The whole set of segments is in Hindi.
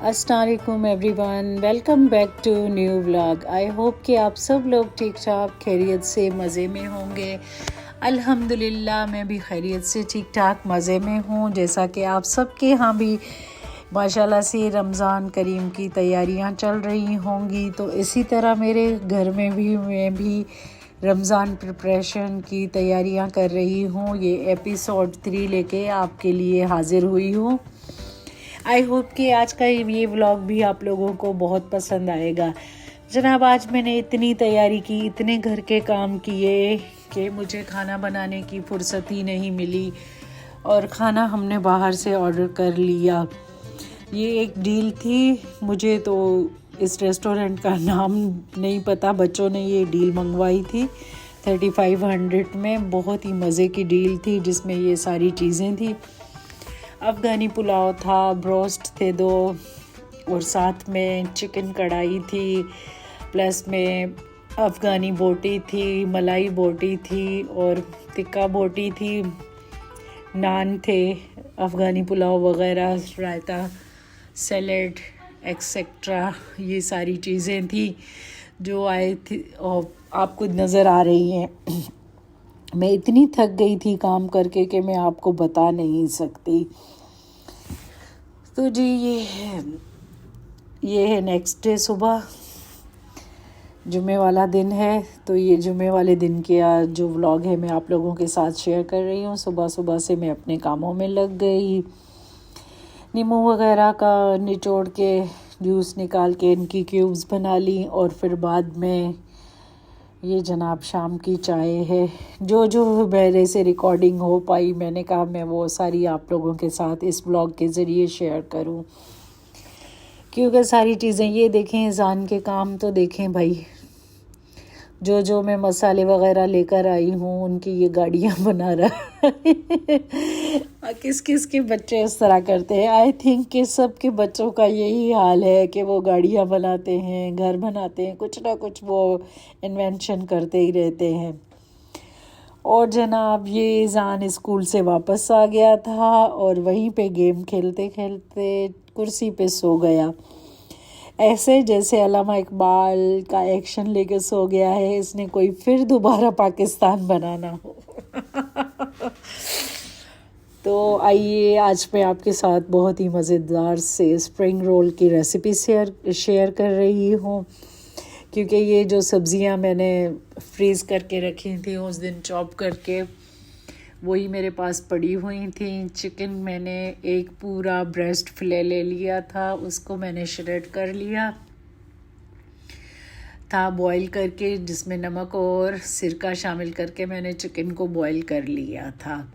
अस्सलाम वालेकुम everyone, welcome back to new vlog. I hope कि आप सब लोग ठीक ठाक खैरियत से मज़े में होंगे। अल्हम्दुलिल्लाह मैं भी खैरियत से ठीक ठाक मज़े में हूँ। जैसा कि आप सबके यहाँ भी माशाल्लाह से रमज़ान करीम की तैयारियाँ चल रही होंगी, तो इसी तरह मेरे घर में भी मैं भी रमज़ान प्रिपरेशन की तैयारियां कर रही हूँ। ये एपिसोड 3 लेके आपके लिए हाज़िर हुई हूँ। आई होप कि आज का ये व्लॉग भी आप लोगों को बहुत पसंद आएगा। जनाब, आज मैंने इतनी तैयारी की, इतने घर के काम किए कि मुझे खाना बनाने की फुर्सत ही नहीं मिली और खाना हमने बाहर से ऑर्डर कर लिया। ये एक डील थी, मुझे तो इस रेस्टोरेंट का नाम नहीं पता, बच्चों ने ये डील मंगवाई थी 3500 में। बहुत ही मज़े की डील थी जिसमें ये सारी चीज़ें थी। अफ़गानी पुलाव था, ब्रोस्ट थे 2 और साथ में चिकन कढ़ाई थी, प्लस में अफ़गानी बोटी थी, मलाई बोटी थी और टिक्का बोटी थी, नान थे, अफ़गानी पुलाव वग़ैरह, रायता, सैलेड एक्सेट्रा। ये सारी चीज़ें थी जो आए थी और आपको नज़र आ रही हैं। मैं इतनी थक गई थी काम करके कि मैं आपको बता नहीं सकती। तो जी ये है नेक्स्ट डे, सुबह जुमे वाला दिन है। तो ये जुमे वाले दिन के जो व्लॉग है मैं आप लोगों के साथ शेयर कर रही हूँ। सुबह सुबह से मैं अपने कामों में लग गई, नींबू वगैरह का निचोड़ के जूस निकाल के इनकी क्यूब्स बना ली और फिर बाद में ये जनाब शाम की चाय है। जो मेरे से रिकॉर्डिंग हो पाई मैंने कहा मैं वो सारी आप लोगों के साथ इस ब्लॉग के ज़रिए शेयर करूं, क्योंकि सारी चीज़ें ये देखें, इंसान के काम तो देखें भाई। जो मैं मसाले वगैरह लेकर आई हूँ उनकी ये गाड़ियाँ बना रहा है। किस किस के बच्चे इस तरह करते हैं। आई थिंक कि सबके बच्चों का यही हाल है कि वो गाड़ियाँ बनाते हैं, घर बनाते हैं, कुछ ना कुछ वो इन्वेंशन करते ही रहते हैं। और जनाब ये ज़ान स्कूल से वापस आ गया था और वहीं पे गेम खेलते खेलते कुर्सी पे सो गया, ऐसे जैसे अल्लामा इकबाल का एक्शन लेके सो गया है इसने कोई फिर दोबारा पाकिस्तान बनाना हो। तो आइए आज मैं आपके साथ बहुत ही मज़ेदार से स्प्रिंग रोल की रेसिपी शेयर कर रही हूँ, क्योंकि ये जो सब्ज़ियाँ मैंने फ्रीज़ करके रखी थी उस दिन चॉप करके, वही मेरे पास पड़ी हुई थी। चिकन मैंने एक पूरा ब्रेस्ट फिले ले लिया था, उसको मैंने श्रेड कर लिया था बॉईल करके, जिसमें नमक और सिरका शामिल करके मैंने चिकन को बॉईल कर लिया था।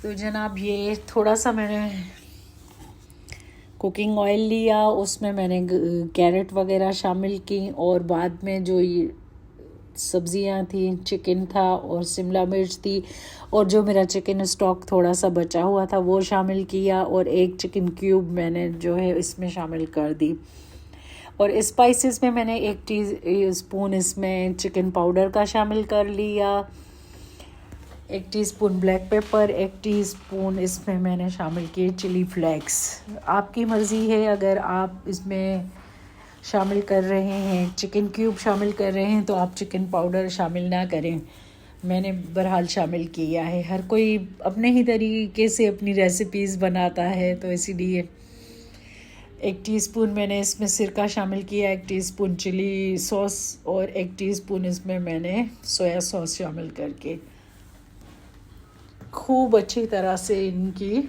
तो जनाब ये थोड़ा सा मैंने कुकिंग ऑयल लिया, उसमें मैंने कैरेट वगैरह शामिल की और बाद में जो ये सब्ज़ियाँ थी, चिकन था और शिमला मिर्च थी और जो मेरा चिकन स्टॉक थोड़ा सा बचा हुआ था वो शामिल किया और एक चिकन क्यूब मैंने जो है इसमें शामिल कर दी। और स्पाइसेस में मैंने 1 टीस्पून इसमें चिकन पाउडर का शामिल कर लिया, 1 टीस्पून ब्लैक पेपर, 1 टीस्पून इसमें मैंने शामिल किए चिली फ्लेक्स। आपकी मर्ज़ी है, अगर आप इसमें शामिल कर रहे हैं, चिकन क्यूब शामिल कर रहे हैं तो आप चिकन पाउडर शामिल ना करें, मैंने बहरहाल शामिल किया है। हर कोई अपने ही तरीके से अपनी रेसिपीज़ बनाता है, तो इसीलिए 1 टीस्पून मैंने इसमें सिरका शामिल किया, 1 टीस्पून चिली सॉस और 1 टीस्पून इसमें मैंने सोया सॉस शामिल करके खूब अच्छी तरह से इनकी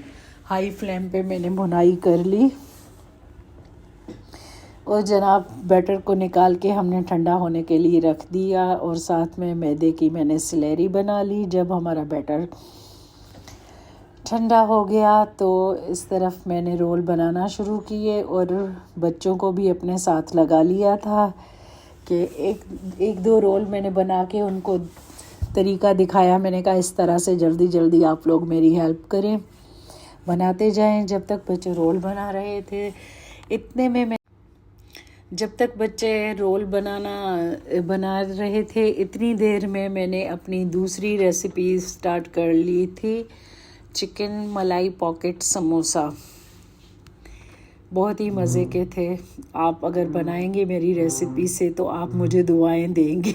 हाई फ्लेम पे मैंने भुनाई कर ली। और जनाब बैटर को निकाल के हमने ठंडा होने के लिए रख दिया और साथ में मैदे की मैंने स्लैरी बना ली। जब हमारा बैटर ठंडा हो गया तो इस तरफ मैंने रोल बनाना शुरू किए और बच्चों को भी अपने साथ लगा लिया था कि एक दो रोल मैंने बना के उनको तरीका दिखाया। मैंने कहा इस तरह से जल्दी जल्दी आप लोग मेरी हेल्प करें, बनाते जाएं। जब तक बच्चे रोल बना रहे थे, इतने में मैं जब तक बच्चे रोल बना रहे थे इतनी देर में मैंने अपनी दूसरी रेसिपी स्टार्ट कर ली थी, चिकन मलाई पॉकेट समोसा। बहुत ही मज़े के थे। आप अगर बनाएंगे मेरी रेसिपी से तो आप मुझे दुआएं देंगे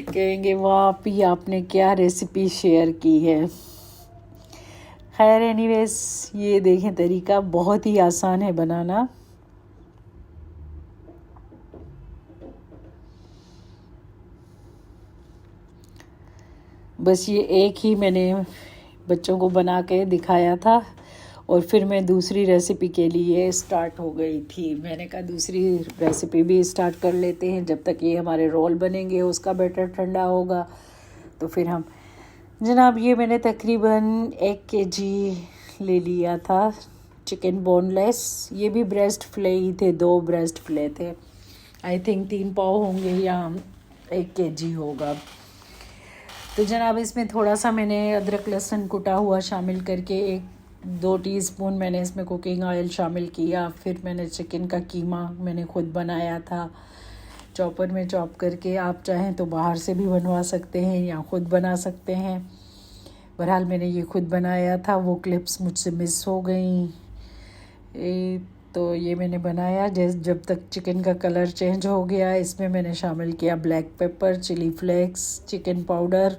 कहेंगे वाह पी आपने क्या रेसिपी शेयर की है। खैर एनीवेज, ये देखें तरीका बहुत ही आसान है बनाना। बस ये एक ही मैंने बच्चों को बना के दिखाया था और फिर मैं दूसरी रेसिपी के लिए स्टार्ट हो गई थी। मैंने कहा दूसरी रेसिपी भी स्टार्ट कर लेते हैं, जब तक ये हमारे रोल बनेंगे उसका बैटर ठंडा होगा तो फिर हम। जनाब ये मैंने तकरीबन 1 kg ले लिया था चिकन बोनलेस। ये भी ब्रेस्ट फिले ही थे, 2 ब्रेस्ट फिले थे। आई थिंक 3 पाव होंगे या 1 kg होगा। तो जनाब इसमें थोड़ा सा मैंने अदरक लहसुन कुटा हुआ शामिल करके 1-2 टीस्पून मैंने इसमें कुकिंग ऑयल शामिल किया। फिर मैंने चिकन का कीमा मैंने खुद बनाया था चॉपर में चॉप करके। आप चाहें तो बाहर से भी बनवा सकते हैं या ख़ुद बना सकते हैं। बहरहाल मैंने ये खुद बनाया था, वो क्लिप्स मुझसे मिस हो गई। तो ये मैंने बनाया। जब तक चिकन का कलर चेंज हो गया इसमें मैंने शामिल किया black pepper, chilli flakes, chicken powder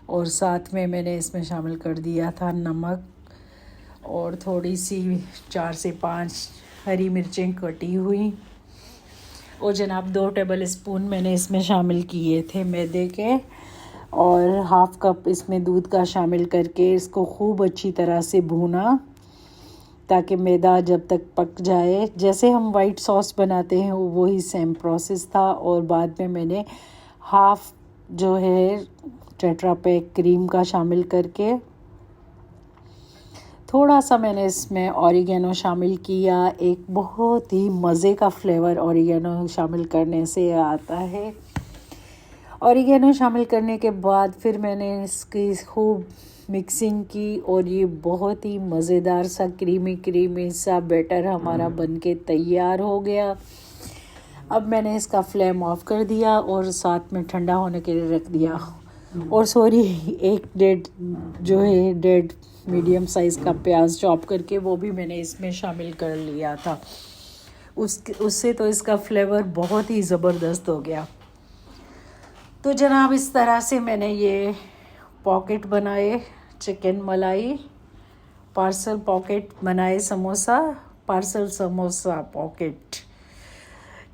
और साथ में मैंने इसमें शामिल कर दिया था नमक और थोड़ी सी 4 से 5 हरी मिर्चें कटी हुई। और जनाब 2 टेबल स्पून मैंने इसमें शामिल किए थे मैदे के और 1/2 कप इसमें दूध का शामिल करके इसको खूब अच्छी तरह से भूना ताकि मैदा जब तक पक जाए। जैसे हम वाइट सॉस बनाते हैं वही सेम प्रोसेस था। और बाद में मैंने 1/2 जो है टेट्रा पैक क्रीम का शामिल करके थोड़ा सा मैंने इसमें ऑरिगेनो शामिल किया। एक बहुत ही मज़े का फ्लेवर ऑरिगेनो शामिल करने से आता है। ऑरिगेनो शामिल करने के बाद फिर मैंने इसकी खूब मिक्सिंग की और ये बहुत ही मज़ेदार सा क्रीमी सा बैटर हमारा बनके तैयार हो गया। अब मैंने इसका फ्लेम ऑफ कर दिया और साथ में ठंडा होने के लिए रख दिया। और सॉरी, 1.5 मीडियम साइज़ का प्याज चॉप करके वो भी मैंने इसमें शामिल कर लिया था। उससे तो इसका फ्लेवर बहुत ही ज़बरदस्त हो गया। तो जनाब इस तरह से मैंने ये पॉकेट बनाए, चिकन मलाई पार्सल पॉकेट बनाए, पार्सल समोसा पॉकेट।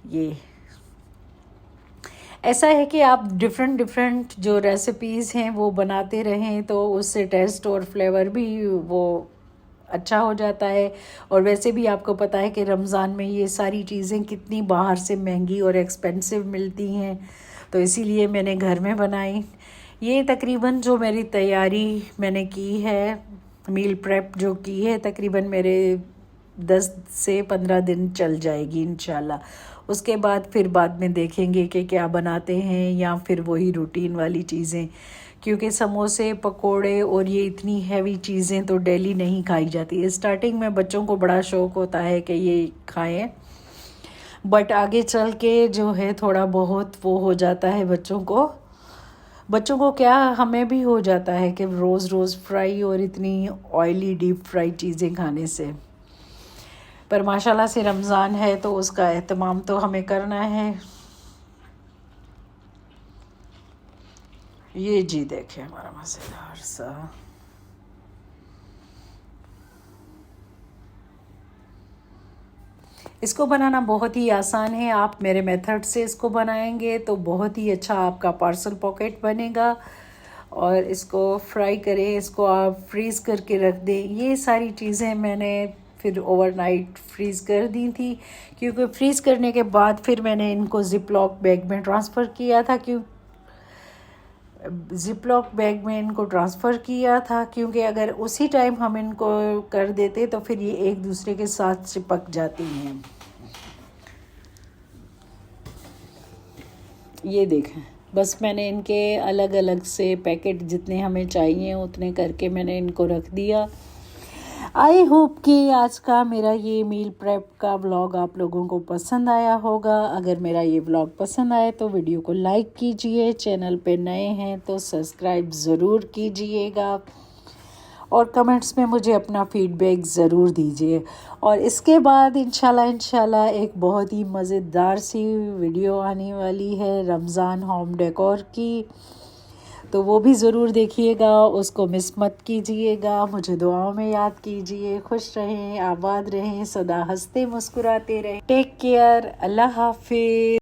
ये ऐसा है कि आप डिफरेंट जो रेसिपीज़ हैं वो बनाते रहें तो उससे टेस्ट और फ्लेवर भी वो अच्छा हो जाता है। और वैसे भी आपको पता है कि रमज़ान में ये सारी चीज़ें कितनी बाहर से महंगी और एक्सपेंसिव मिलती हैं, तो इसीलिए मैंने घर में बनाई। ये तकरीबन जो मेरी तैयारी मैंने की है, मील प्रेप जो की है, तकरीबन मेरे 10 से 15 दिन चल जाएगी इंशाल्लाह। उसके बाद फिर बाद में देखेंगे कि क्या बनाते हैं या फिर वही रूटीन वाली चीज़ें, क्योंकि समोसे पकोड़े और ये इतनी हैवी चीज़ें तो डेली नहीं खाई जाती। स्टार्टिंग में बच्चों को बड़ा शौक़ होता है कि ये खाएं, बट आगे चल के जो है थोड़ा बहुत वो हो जाता है बच्चों को क्या हमें भी हो जाता है कि रोज़ फ्राई और इतनी ऑयली डीप फ्राई चीज़ें खाने से। पर माशाल्लाह से रमज़ान है तो उसका एहतमाम तो हमें करना है। ये जी देखें हमारा मज़ेदार सा इसको बनाना बहुत ही आसान है। आप मेरे मेथड से इसको बनाएंगे तो बहुत ही अच्छा आपका पार्सल पॉकेट बनेगा। और इसको फ्राई करें, इसको आप फ्रीज़ करके रख दें। ये सारी चीज़ें मैंने फिर ओवरनाइट फ्रीज़ कर दी थी, क्योंकि फ्रीज़ करने के बाद फिर मैंने इनको ज़िप-लॉक बैग में ट्रांसफ़र किया था। क्योंकि अगर उसी टाइम हम इनको कर देते तो फिर ये एक दूसरे के साथ चिपक जाती हैं। ये देखें, बस मैंने इनके अलग अलग से पैकेट जितने हमें चाहिए उतने करके मैंने इनको रख दिया। आई होप कि आज का मेरा ये मील प्रेप का व्लॉग आप लोगों को पसंद आया होगा। अगर मेरा ये व्लॉग पसंद आए तो वीडियो को लाइक कीजिए, चैनल पे नए हैं तो सब्सक्राइब ज़रूर कीजिएगा और कमेंट्स में मुझे अपना फीडबैक ज़रूर दीजिए। और इसके बाद इंशाल्लाह एक बहुत ही मज़ेदार सी वीडियो आने वाली है रमज़ान होम डेकोर की, तो वो भी ज़रूर देखिएगा, उसको मिस मत कीजिएगा। मुझे दुआओं में याद कीजिए। खुश रहें, आबाद रहें, सदा हंसते मुस्कुराते रहें। टेक केयर, अल्लाह हाफिज़।